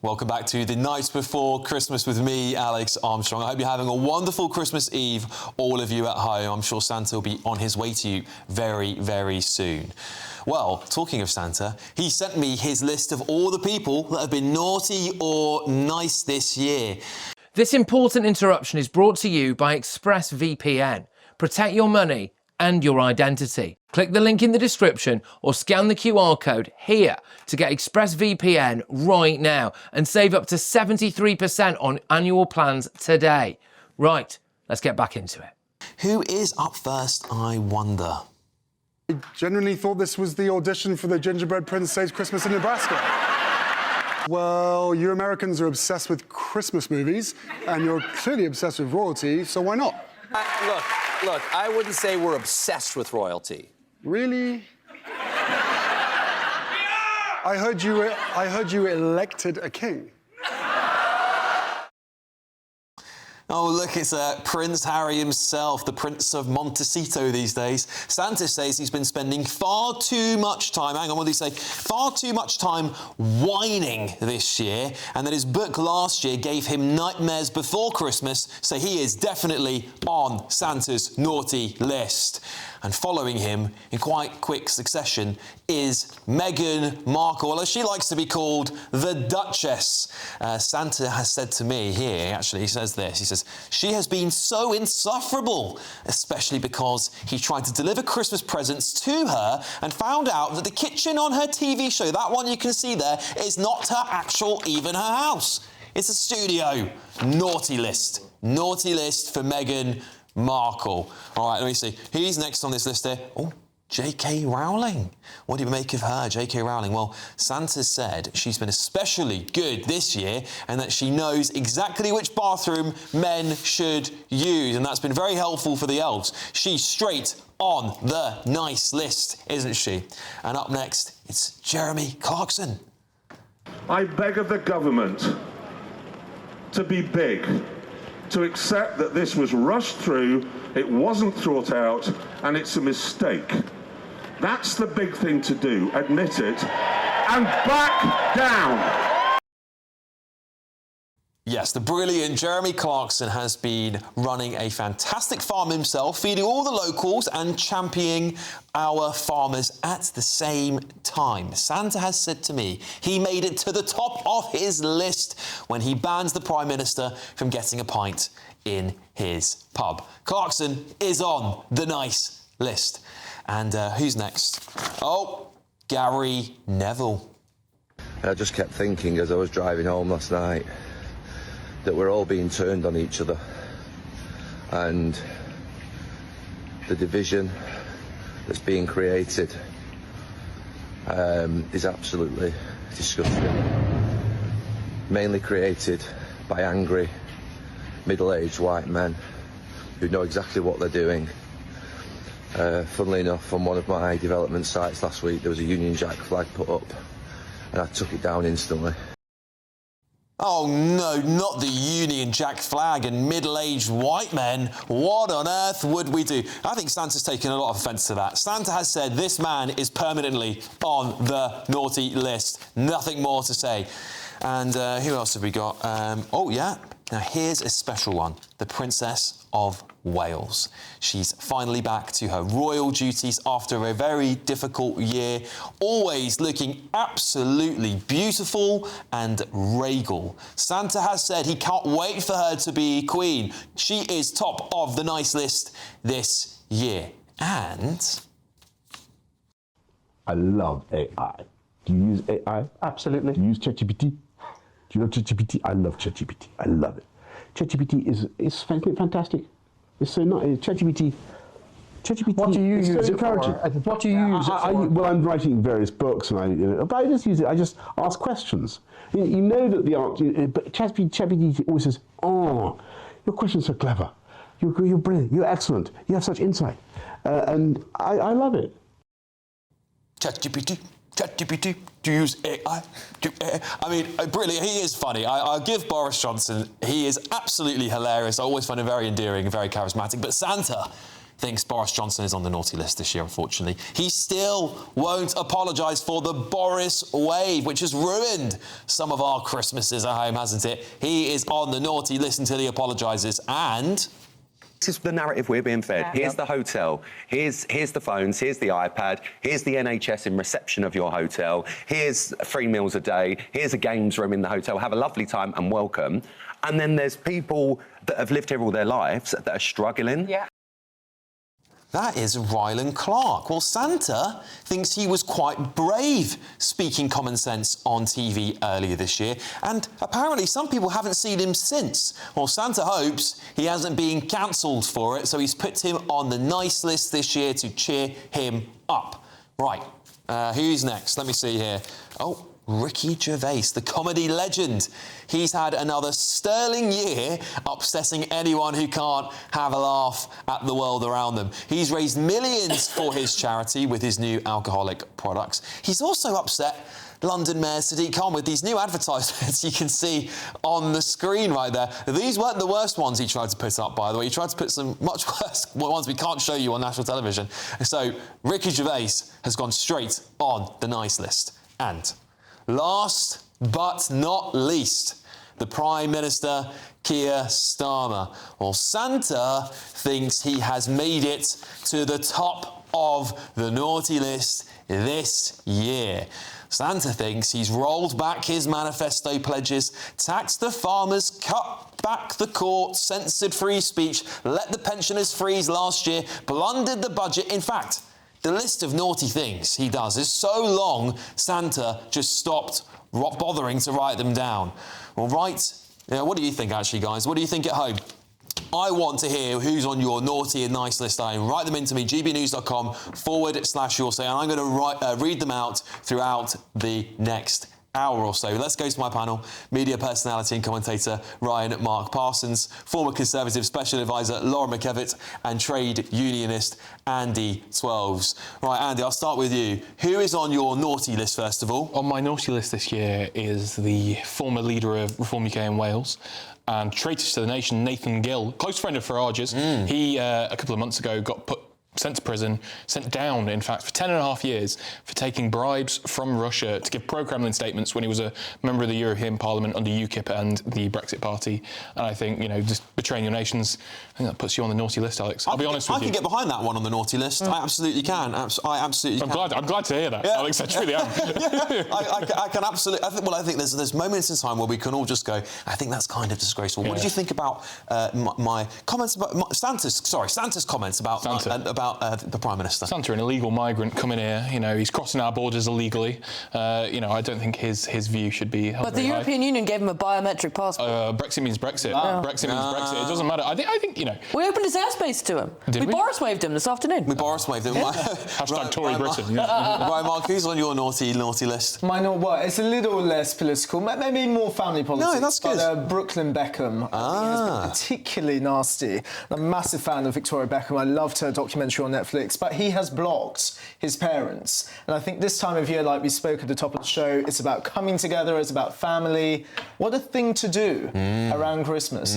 Welcome back to The Night Before Christmas with me, Alex Armstrong. I hope you're having a wonderful Christmas Eve, all of you at home. I'm sure Santa will be on his way to you very, very soon. Well, talking of Santa, he sent me his list of all the people that have been naughty or nice this year. This important interruption is brought to you by ExpressVPN. Protect your money and your identity. Click the link in the description or scan the QR code here to get ExpressVPN right now and save up to 73% on annual plans today. Right, let's get back into it. Who is up first, I wonder? I genuinely thought this was the audition for the Gingerbread Prince Saves Christmas in Nebraska. Well, you Americans are obsessed with Christmas movies, and you're clearly obsessed with royalty, so why not? Look, I wouldn't say we're obsessed with royalty. Really? I heard you elected a king. Oh, look, it's Prince Harry himself, the Prince of Montecito these days. Santa says he's been spending far too much time, hang on, what did he say? Far too much time whining this year, and that his book last year gave him nightmares before Christmas, so he is definitely on Santa's naughty list. And following him in quite quick succession is Meghan Markle, as she likes to be called, the Duchess. Santa has said to me here, actually, he says this, he says, she has been so insufferable, especially because he tried to deliver Christmas presents to her and found out that the kitchen on her TV show, that one you can see there, is not even her house. It's a studio. Naughty list. Naughty list for Meghan Markle. All right, let me see. Who's next on this list here? Oh, J.K. Rowling. What do you make of her, J.K. Rowling? Well, Santa said she's been especially good this year and that she knows exactly which bathroom men should use, and that's been very helpful for the elves. She's straight on the nice list, isn't she? And up next, it's Jeremy Clarkson. I beg of the government to be big, to accept that this was rushed through, it wasn't thought out, and it's a mistake. That's the big thing to do, admit it, and back down. Yes, the brilliant Jeremy Clarkson has been running a fantastic farm himself, feeding all the locals and championing our farmers at the same time. Santa has said to me he made it to the top of his list when he bans the Prime Minister from getting a pint in his pub. Clarkson is on the nice list. And who's next? Oh, Gary Neville. I just kept thinking as I was driving home last night that we're all being turned on each other, and the division that's being created is absolutely disgusting. Mainly created by angry, middle-aged white men who know exactly what they're doing. Funnily enough, on one of my development sites last week, there was a Union Jack flag put up, and I took it down instantly. Oh no, not the Union Jack flag and middle-aged white men. What on earth would we do? I think Santa's taken a lot of offence to that. Santa has said this man is permanently on the naughty list. Nothing more to say. And who else have we got? Oh yeah, now here's a special one. The Princess of Wales. She's finally back to her royal duties after a very difficult year, always looking absolutely beautiful and regal. Santa has said he can't wait for her to be queen. She is top of the nice list this year. And I love AI. Do you use AI? Absolutely. Do you use ChatGPT? Do you love ChatGPT? I love ChatGPT. I love it. ChatGPT is fantastic. It's so nice. ChatGPT. What do you use it for? What do you use it for? Well, I'm writing various books, and but I just use it. I just ask questions. You know that the answer, but ChatGPT always says, "Oh, your question's so clever. You're brilliant. You're excellent. You have such insight," and I love it. ChatGPT. Do you use AI? I mean, brilliant. He is funny. I'll give Boris Johnson, he is absolutely hilarious. I always find him very endearing and very charismatic. But Santa, thinks Boris Johnson is on the naughty list this year, unfortunately. He still won't apologise for the Boris wave, which has ruined some of our Christmases at home, hasn't it? He is on the naughty list until he apologises, and... This is the narrative we're being fed. Here's the hotel, here's the phones, here's the iPad, here's the NHS in reception of your hotel, here's 3 meals a day, here's a games room in the hotel, have a lovely time and welcome. And then there's people that have lived here all their lives that are struggling. Yeah. That is Rylan Clark. Well, Santa thinks he was quite brave speaking common sense on TV earlier this year, and apparently some people haven't seen him since. Well, Santa hopes he hasn't been cancelled for it, so he's put him on the nice list this year to cheer him up. Right, who's next? Let me see here. Oh, Ricky Gervais, the comedy legend. He's had another sterling year upsetting anyone who can't have a laugh at the world around them. He's raised millions for his charity with his new alcoholic products. He's also upset London Mayor Sadiq Khan with these new advertisements you can see on the screen right there. These weren't the worst ones he tried to put up, by the way. He tried to put some much worse ones we can't show you on national television. So Ricky Gervais has gone straight on the nice list. And last but not least, the Prime Minister, Keir Starmer. Well, Santa thinks he has made it to the top of the naughty list this year. Santa thinks he's rolled back his manifesto pledges, taxed the farmers, cut back the court, censored free speech, let the pensioners freeze last year, blundered the budget. In fact, the list of naughty things he does is so long, Santa just stopped bothering to write them down. Well, what do you think, actually, guys? What do you think at home? I want to hear who's on your naughty and nice list at home. Write them into me, gbnews.com/your say, and I'm going to read them out throughout the next hour or so. Let's go to my panel. Media personality and commentator Ryan Mark Parsons, former Conservative Special Advisor Laura McKevitt, and trade unionist Andy Twelves. Right, Andy, I'll start with you. Who is on your naughty list, first of all? On my naughty list this year is the former leader of Reform UK in Wales and traitor to the nation, Nathan Gill, close friend of Farage's. He, a couple of months ago, got sent to prison, sent down, in fact, for 10.5 years for taking bribes from Russia to give pro-Kremlin statements when he was a member of the European Parliament under UKIP and the Brexit Party. And I think, just betraying your nations, I think that puts you on the naughty list, Alex. I'll be honest with you. I can get behind that one on the naughty list. I absolutely can. I absolutely can. I'm glad to hear that, Alex. I truly am. I can absolutely. I think there's moments in time where we can all just go, I think that's kind of disgraceful. What did you think about my comments about Santa's comments about the Prime Minister? Santa, an illegal migrant coming here, he's crossing our borders illegally. I don't think his view should be held But the European Union gave him a biometric passport. Brexit means Brexit. Brexit means Brexit. It doesn't matter. I think We opened his airspace to him. Did we? Boris waved him this afternoon. We Boris waved him. Hashtag Tory Britain. Right, Mark, who's on your naughty list? Mine, it's a little less political, maybe more family politics. No, that's good. But Brooklyn Beckham has been particularly nasty. I'm a massive fan of Victoria Beckham. I loved her documentary on Netflix, but he has blocked his parents. And I think this time of year, like we spoke at the top of the show, it's about coming together, it's about family. What a thing to do around Christmas.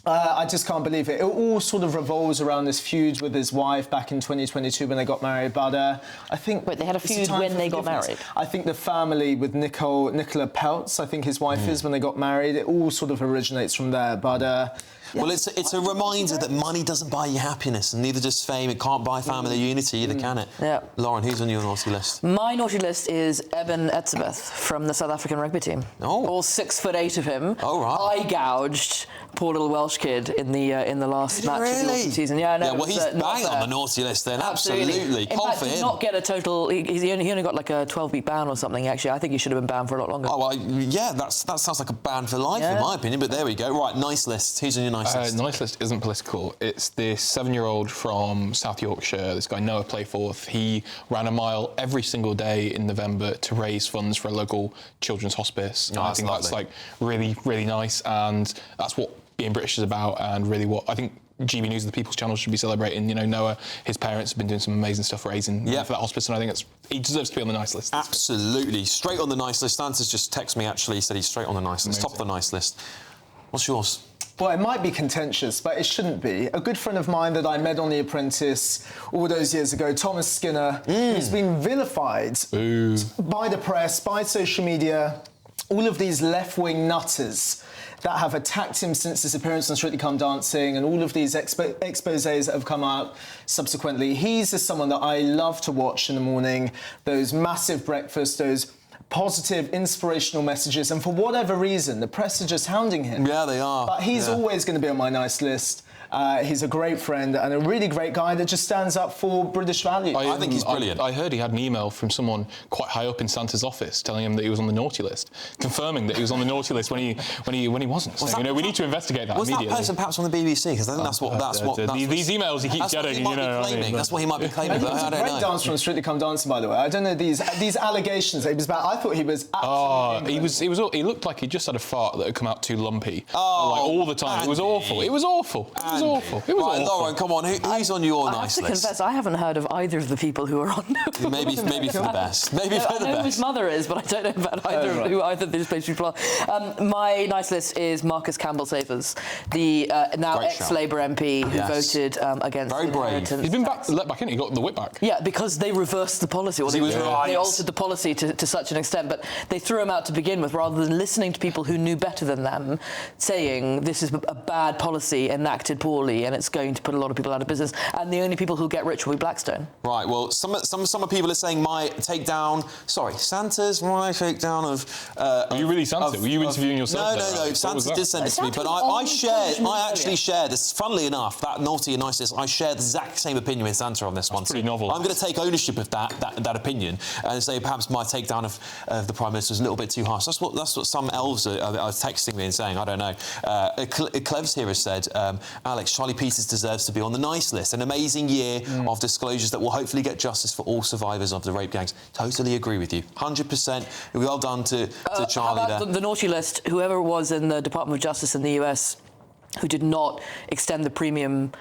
I just can't believe it. It all sort of revolves around this feud with his wife back in 2022 when they got married. But I think... Wait, they had a feud when they got married? I think the family with Nicola Peltz, I think his wife is, when they got married, it all sort of originates from there. But... Well, it's a reminder that money doesn't buy you happiness, and neither does fame. It can't buy family unity either, can it? Yeah. Lauren, who's on your naughty list? My naughty list is Eben Etzebeth from the South African rugby team. Oh. All 6'8" of him. Oh, right. Eye gouged poor little Welsh kid in the last match of the autumn season. Yeah, no. Yeah, well, he's bang on the naughty list then. Absolutely. In fact, did not get a total. He only got like a 12-week ban or something. Actually, I think he should have been banned for a lot longer. Oh, well, yeah, that sounds like a ban for life in my opinion. But there we go. Right, nice list. Who's on your nice list? Nice list isn't political. It's this 7-year-old from South Yorkshire, this guy Noah Playforth. He ran a mile every single day in November to raise funds for a local children's hospice. Oh, I think that's like really, really nice, and that's what being British is about, and really what I think GBNews, the People's Channel, should be celebrating. Noah, his parents have been doing some amazing stuff raising for that hospice, and I think he deserves to be on the nice list. Absolutely. Straight on the nice list. Santa's just texted me, actually, he said he's straight on the nice list. Top of the nice list. What's yours? Well, it might be contentious, but it shouldn't be. A good friend of mine that I met on The Apprentice all those years ago, Thomas Skinner, who's been vilified by the press, by social media, all of these left-wing nutters that have attacked him since his appearance on Strictly Come Dancing, and all of these exposés that have come out subsequently. He's just someone that I love to watch in the morning, those massive breakfasts, those positive, inspirational messages, and for whatever reason, the press are just hounding him. Yeah, they are. But he's always going to be on my nice list. He's a great friend and a really great guy that just stands up for British values. I think he's brilliant. I heard he had an email from someone quite high up in Santa's office telling him that he was on the naughty list, confirming that he was on the naughty list when he wasn't. So, you know, we need to investigate that immediately. Was that person perhaps on the BBC? Because I think that's what these emails he keeps getting. That's what he might be claiming. But I don't know. Great dance from Strictly Come Dancing, by the way. I don't know these allegations. It was bad. I thought he was absolutely. He looked like he just had a fart that had come out too lumpy. Like all the time. It was awful. It was awful. It was awful. It was awful. Lauren, come on. Who's on your nice list? I have to confess, I haven't heard of either of the people who are on. Maybe for the best. Maybe for the best. I know who his mother is, but I don't know about who either of these people are. My nice list is Marcus Campbell-Savers, the now ex-Labour MP who voted against very brave. He's been let back in. He got the whip back. Yeah, because they reversed the policy. Or they altered the policy to such an extent, but they threw him out to begin with, rather than listening to people who knew better than them, saying this is a bad policy enacted poorly and it's going to put a lot of people out of business, and the only people who'll get rich will be Blackstone. Right, well, some people are saying my Santa's my takedown of... Are you really Santa? Were you interviewing yourself? No, Santa did send this to me, but I actually shared this, funnily enough, that naughty and niceness, I shared the exact same opinion with Santa on this one. Pretty novel. I'm going to take ownership of that opinion and say perhaps my takedown of the Prime Minister was a little bit too harsh. That's what some elves are texting me and saying, I don't know. Clevs here has said, Alex, Charlie Peters deserves to be on the nice list. An amazing year of disclosures that will hopefully get justice for all survivors of the rape gangs. Totally agree with you. 100%. Well done to Charlie there. The naughty list, whoever was in the Department of Justice in the US who did not extend the premium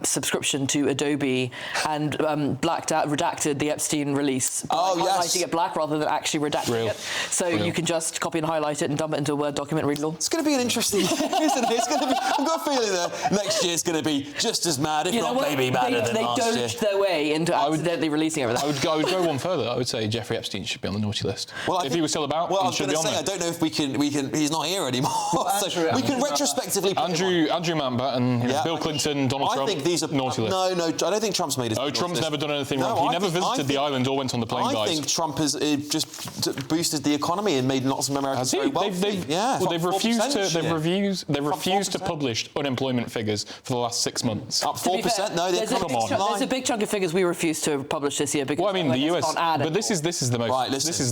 subscription to Adobe and redacted the Epstein release by highlighting it black rather than actually redacting it. So you can just copy and highlight it and dump it into a Word document, read it all. It's going to be an interesting year, isn't it? I've got a feeling that next year's going to be just as mad, if not maybe madder than last year. They dodged their way into accidentally releasing everything. I would go one further. I would say Jeffrey Epstein should be on the naughty list. Well, if he was still about, he should be on there. I don't know if we can. He's not here anymore. So we can retrospectively. Andrew Mountbatten, Bill Clinton, Donald Trump. I think these are naughty list. No, I don't think Trump's made his. Oh, Trump's never done anything wrong. He never visited the island or went on the plane, guys. I think Trump has just boosted the economy and made lots of Americans very wealthy. They've refused to publish unemployment figures for the last 6 months. Up 4%? No, there's a big chunk of figures we refuse to publish this year because the US. But this is the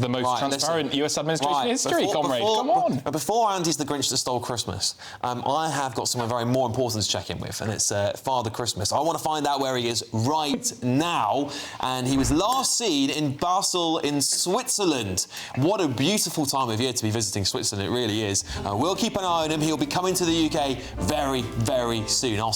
most transparent US administration in history, comrade. Come on. Before Andy's the Grinch that stole Christmas, I have got someone very more important to check in with, and it's Father Christmas. I want to find out where he is right now, and he was last seen in Basel in Switzerland. What a beautiful time of year to be visiting Switzerland, it really is. We'll keep an eye on him. He'll be coming to the UK very, very soon. I'll